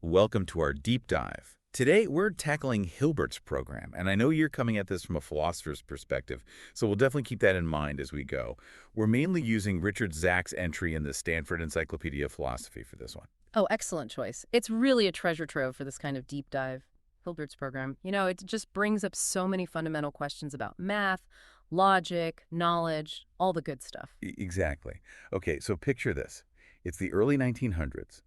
Welcome to our deep dive. Today, we're tackling Hilbert's program, and I know you're coming at this from a philosopher's perspective, so we'll definitely keep that in mind as we go. We're mainly using Richard Zach's entry in the Stanford Encyclopedia of Philosophy for this one. Oh, excellent choice. It's really a treasure trove for this kind of deep dive. Hilbert's program. It just brings up so many fundamental questions about math, logic, knowledge, all the good stuff. Exactly. Okay, so picture this. It's the early 1900s.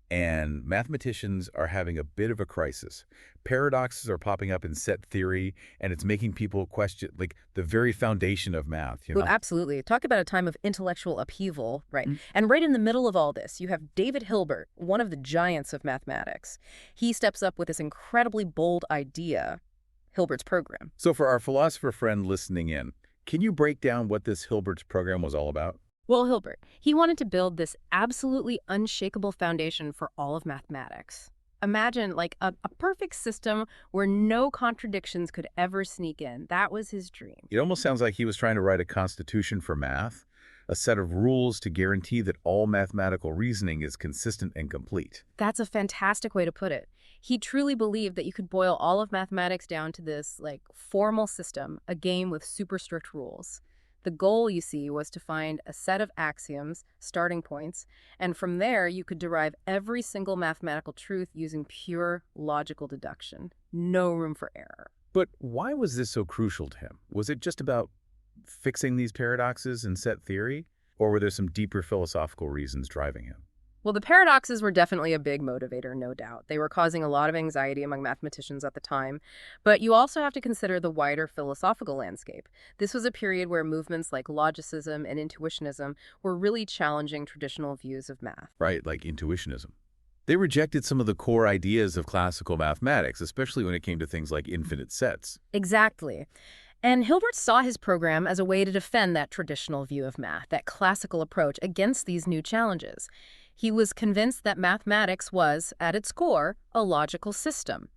And mathematicians are having a bit of a crisis. Paradoxes are popping up in set theory, and it's making people question, like, the very foundation of math, you Well, know? absolutely. Talk about a time of intellectual upheaval, right? Mm. And right in the middle of all this, you have David Hilbert, one of the giants of mathematics. He steps up with this incredibly bold idea, Hilbert's program. So for our philosopher friend listening in, can you break down what this Hilbert's program was all about? Well, Hilbert, he wanted to build this absolutely unshakable foundation for all of mathematics. Imagine like a perfect system where no contradictions could ever sneak in. That was his dream. It almost sounds like he was trying to write a constitution for math, a set of rules to guarantee that all mathematical reasoning is consistent and complete. That's a fantastic way to put it. He truly believed that you could boil all of mathematics down to this like formal system, a game with super strict rules. The goal, you see, was to find a set of axioms, starting points, and from there you could derive every single mathematical truth using pure logical deduction. No room for error. But why was this so crucial to him? Was it just about fixing these paradoxes in set theory, or were there some deeper philosophical reasons driving him? Well, the paradoxes were definitely a big motivator, no doubt. They were causing a lot of anxiety among mathematicians at the time. But you also have to consider the wider philosophical landscape. This was a period where movements like logicism and intuitionism were really challenging traditional views of math. Right, like intuitionism. They rejected some of the core ideas of classical mathematics, especially when it came to things like infinite sets. Exactly. And Hilbert saw his program as a way to defend that traditional view of math, that classical approach against these new challenges. He was convinced that mathematics was, at its core, a logical system.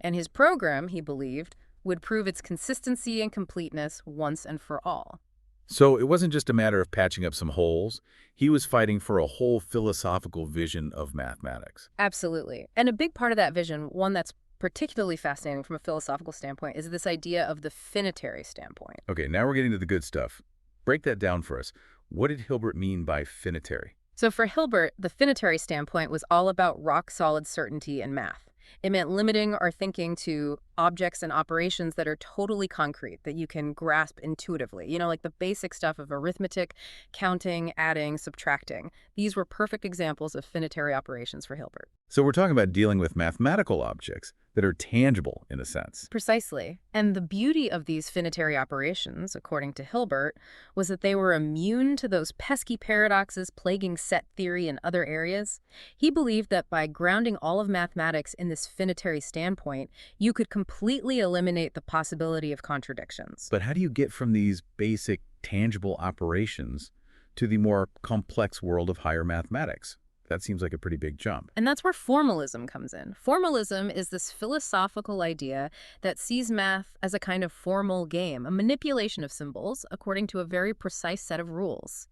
And his program, he believed, would prove its consistency and completeness once and for all. So it wasn't just a matter of patching up some holes. He was fighting for a whole philosophical vision of mathematics. Absolutely. And a big part of that vision, one that's particularly fascinating from a philosophical standpoint, is this idea of the finitary standpoint. Okay, now we're getting to the good stuff. Break that down for us. What did Hilbert mean by finitary? So for Hilbert, the finitary standpoint was all about rock-solid certainty in math. It meant limiting our thinking to objects and operations that are totally concrete, that you can grasp intuitively. Like the basic stuff of arithmetic, counting, adding, subtracting. These were perfect examples of finitary operations for Hilbert. So we're talking about dealing with mathematical objects that are tangible in a sense. Precisely. And the beauty of these finitary operations, according to Hilbert, was that they were immune to those pesky paradoxes plaguing set theory and other areas. He believed that by grounding all of mathematics in this finitary standpoint, you could completely eliminate the possibility of contradictions. But how do you get from these basic, tangible operations to the more complex world of higher mathematics? That seems like a pretty big jump. And that's where formalism comes in. Formalism is this philosophical idea that sees math as a kind of formal game, a manipulation of symbols according to a very precise set of rules.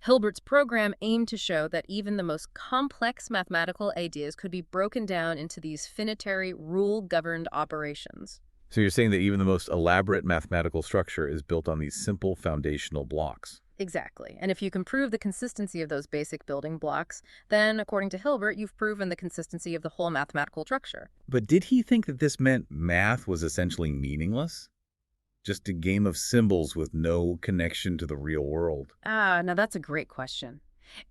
Hilbert's program aimed to show that even the most complex mathematical ideas could be broken down into these finitary, rule-governed operations. So you're saying that even the most elaborate mathematical structure is built on these simple foundational blocks. Exactly. And if you can prove the consistency of those basic building blocks, then, according to Hilbert, you've proven the consistency of the whole mathematical structure. But did he think that this meant math was essentially meaningless? Just a game of symbols with no connection to the real world? Now that's a great question.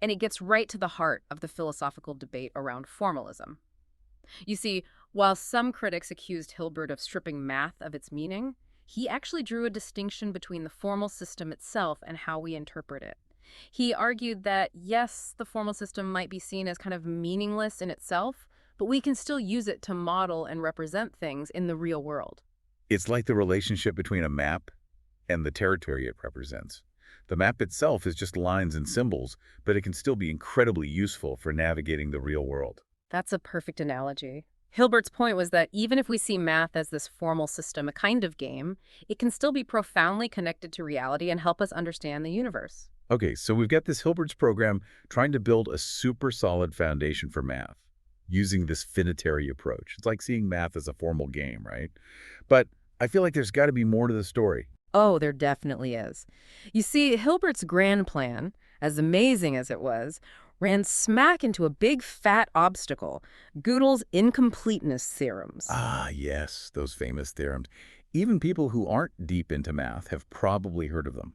And it gets right to the heart of the philosophical debate around formalism. You see, while some critics accused Hilbert of stripping math of its meaning, he actually drew a distinction between the formal system itself and how we interpret it. He argued that, yes, the formal system might be seen as kind of meaningless in itself, but we can still use it to model and represent things in the real world. It's like the relationship between a map and the territory it represents. The map itself is just lines and symbols, but it can still be incredibly useful for navigating the real world. That's a perfect analogy. Hilbert's point was that even if we see math as this formal system, a kind of game, it can still be profoundly connected to reality and help us understand the universe. Okay, so we've got this Hilbert's program trying to build a super solid foundation for math. using this finitary approach. It's like seeing math as a formal game, right? But I feel like there's got to be more to the story. Oh, there definitely is. You see, Hilbert's grand plan, as amazing as it was, ran smack into a big fat obstacle, Gödel's incompleteness theorems. Ah, yes, those famous theorems. Even people who aren't deep into math have probably heard of them.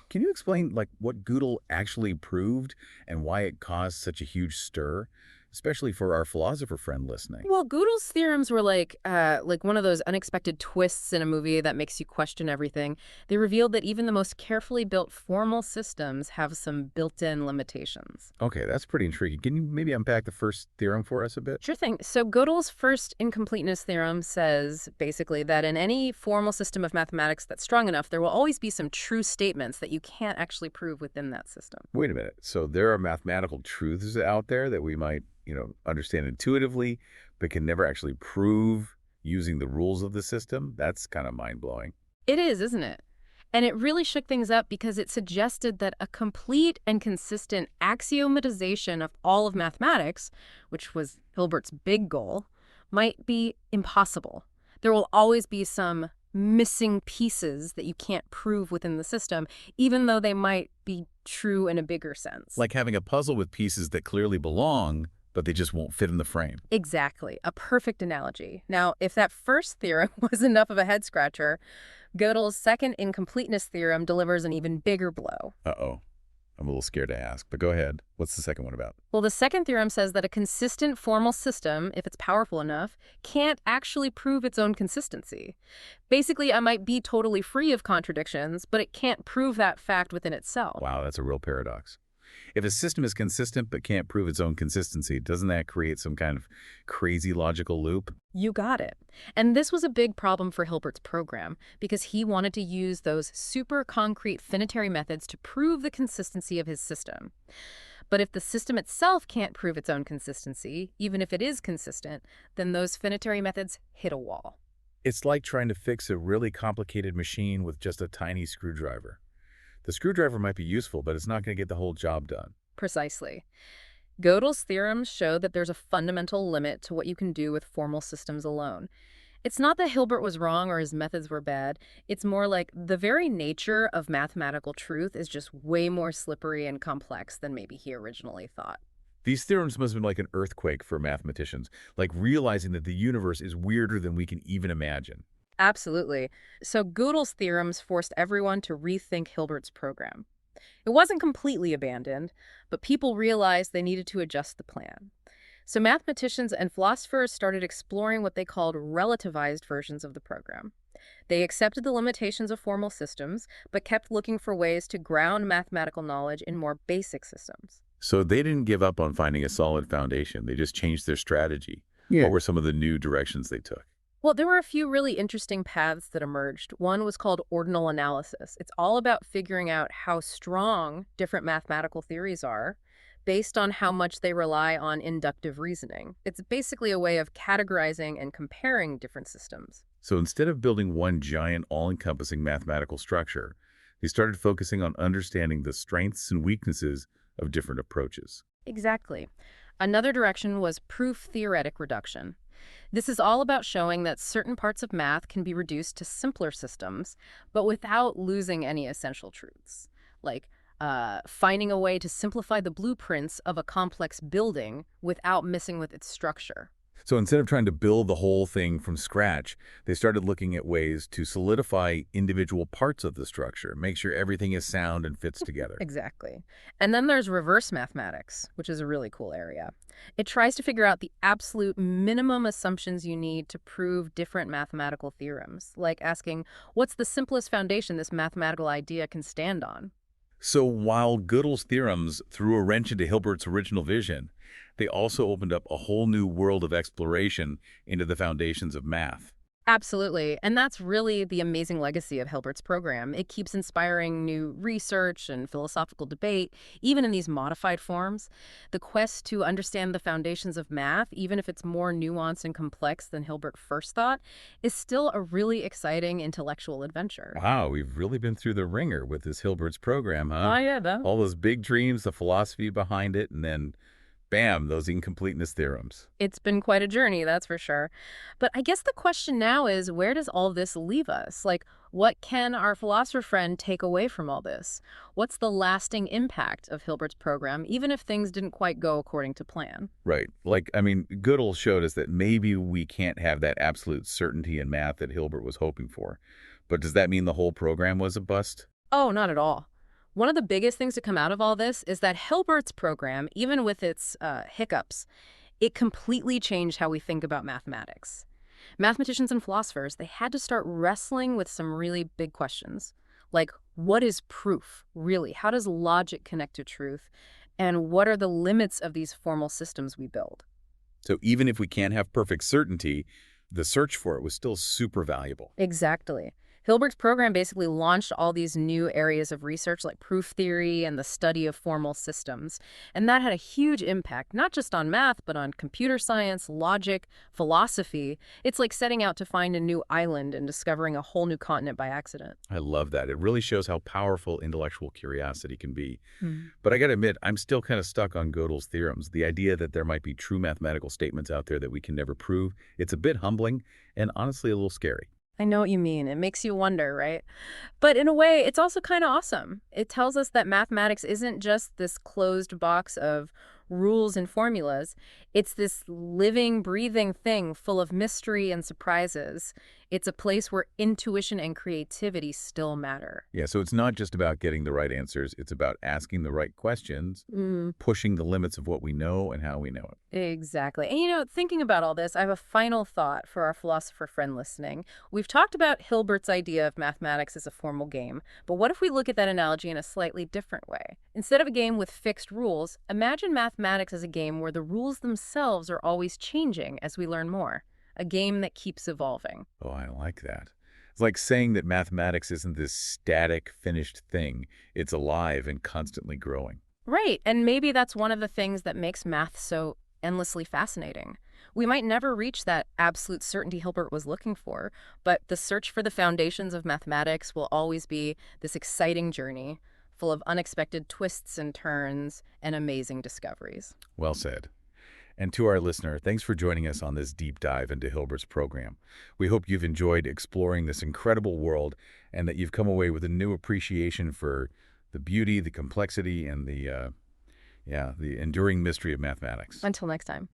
Can you explain, like, what Gödel actually proved and why it caused such a huge stir, especially for our philosopher friend listening? Well, Gödel's theorems were like one of those unexpected twists in a movie that makes you question everything. They revealed that even the most carefully built formal systems have some built-in limitations. Okay, that's pretty intriguing. Can you maybe unpack the first theorem for us a bit? Sure thing. So Gödel's first incompleteness theorem says basically that in any formal system of mathematics that's strong enough, there will always be some true statements that you can't actually prove within that system. Wait a minute. So there are mathematical truths out there that we might, understand intuitively, but can never actually prove using the rules of the system? That's kind of mind-blowing. It is, isn't it? And it really shook things up because it suggested that a complete and consistent axiomatization of all of mathematics, which was Hilbert's big goal, might be impossible. There will always be some missing pieces that you can't prove within the system, even though they might be true in a bigger sense. Like having a puzzle with pieces that clearly belong, but they just won't fit in the frame. Exactly. A perfect analogy. Now, if that first theorem was enough of a head scratcher, Gödel's second incompleteness theorem delivers an even bigger blow. Uh-oh. I'm a little scared to ask, but go ahead. What's the second one about? Well, the second theorem says that a consistent formal system, if it's powerful enough, can't actually prove its own consistency. Basically, it might be totally free of contradictions, but it can't prove that fact within itself. Wow, that's a real paradox. If a system is consistent but can't prove its own consistency, doesn't that create some kind of crazy logical loop? You got it. And this was a big problem for Hilbert's program because he wanted to use those super concrete finitary methods to prove the consistency of his system. But if the system itself can't prove its own consistency, even if it is consistent, then those finitary methods hit a wall. It's like trying to fix a really complicated machine with just a tiny screwdriver. The screwdriver might be useful, but it's not going to get the whole job done. Precisely. Gödel's theorems show that there's a fundamental limit to what you can do with formal systems alone. It's not that Hilbert was wrong or his methods were bad. It's more like the very nature of mathematical truth is just way more slippery and complex than maybe he originally thought. These theorems must have been like an earthquake for mathematicians, like realizing that the universe is weirder than we can even imagine. Absolutely. So Gödel's theorems forced everyone to rethink Hilbert's program. It wasn't completely abandoned, but people realized they needed to adjust the plan. So mathematicians and philosophers started exploring what they called relativized versions of the program. They accepted the limitations of formal systems, but kept looking for ways to ground mathematical knowledge in more basic systems. So they didn't give up on finding a solid foundation. They just changed their strategy. Yeah. What were some of the new directions they took? Well, there were a few really interesting paths that emerged. One was called ordinal analysis. It's all about figuring out how strong different mathematical theories are based on how much they rely on inductive reasoning. It's basically a way of categorizing and comparing different systems. So instead of building one giant, all-encompassing mathematical structure, they started focusing on understanding the strengths and weaknesses of different approaches. Exactly. Another direction was proof-theoretic reduction. This is all about showing that certain parts of math can be reduced to simpler systems, but without losing any essential truths, like finding a way to simplify the blueprints of a complex building without messing with its structure. So instead of trying to build the whole thing from scratch, they started looking at ways to solidify individual parts of the structure, make sure everything is sound and fits together. Exactly. And then there's reverse mathematics, which is a really cool area. It tries to figure out the absolute minimum assumptions you need to prove different mathematical theorems, like asking, what's the simplest foundation this mathematical idea can stand on? So while Gödel's theorems threw a wrench into Hilbert's original vision, they also opened up a whole new world of exploration into the foundations of math. Absolutely. And that's really the amazing legacy of Hilbert's program. It keeps inspiring new research and philosophical debate, even in these modified forms. The quest to understand the foundations of math, even if it's more nuanced and complex than Hilbert first thought, is still a really exciting intellectual adventure. Wow, we've really been through the ringer with this Hilbert's program, huh? Oh, yeah, though. All those big dreams, the philosophy behind it, and then Bam, those incompleteness theorems. It's been quite a journey, that's for sure. But I guess the question now is, where does all this leave us? Like, what can our philosopher friend take away from all this? What's the lasting impact of Hilbert's program, even if things didn't quite go according to plan? Right. Like, I mean, Gödel showed us that maybe we can't have that absolute certainty in math that Hilbert was hoping for. But does that mean the whole program was a bust? Oh, not at all. One of the biggest things to come out of all this is that Hilbert's program, even with its hiccups, it completely changed how we think about mathematics. Mathematicians and philosophers, they had to start wrestling with some really big questions. Like, what is proof, really? How does logic connect to truth? And what are the limits of these formal systems we build? So even if we can't have perfect certainty, the search for it was still super valuable. Exactly. Hilbert's program basically launched all these new areas of research like proof theory and the study of formal systems. And that had a huge impact, not just on math, but on computer science, logic, philosophy. It's like setting out to find a new island and discovering a whole new continent by accident. I love that. It really shows how powerful intellectual curiosity can be. Hmm. But I got to admit, I'm still kind of stuck on Gödel's theorems. The idea that there might be true mathematical statements out there that we can never prove, it's a bit humbling and honestly a little scary. I know what you mean. It makes you wonder, right? But in a way, it's also kind of awesome. It tells us that mathematics isn't just this closed box of rules and formulas. It's this living, breathing thing full of mystery and surprises. It's a place where intuition and creativity still matter. Yeah, so it's not just about getting the right answers. It's about asking the right questions, pushing the limits of what we know and how we know it. Exactly. And thinking about all this, I have a final thought for our philosopher friend listening. We've talked about Hilbert's idea of mathematics as a formal game, but what if we look at that analogy in a slightly different way? Instead of a game with fixed rules, imagine mathematics as a game where the rules themselves are always changing as we learn more. A game that keeps evolving. Oh, I like that. It's like saying that mathematics isn't this static, finished thing. It's alive and constantly growing. Right, and maybe that's one of the things that makes math so endlessly fascinating. We might never reach that absolute certainty Hilbert was looking for, but the search for the foundations of mathematics will always be this exciting journey full of unexpected twists and turns and amazing discoveries. Well said. And to our listener, thanks for joining us on this deep dive into Hilbert's program. We hope you've enjoyed exploring this incredible world and that you've come away with a new appreciation for the beauty, the complexity, and the enduring mystery of mathematics. Until next time.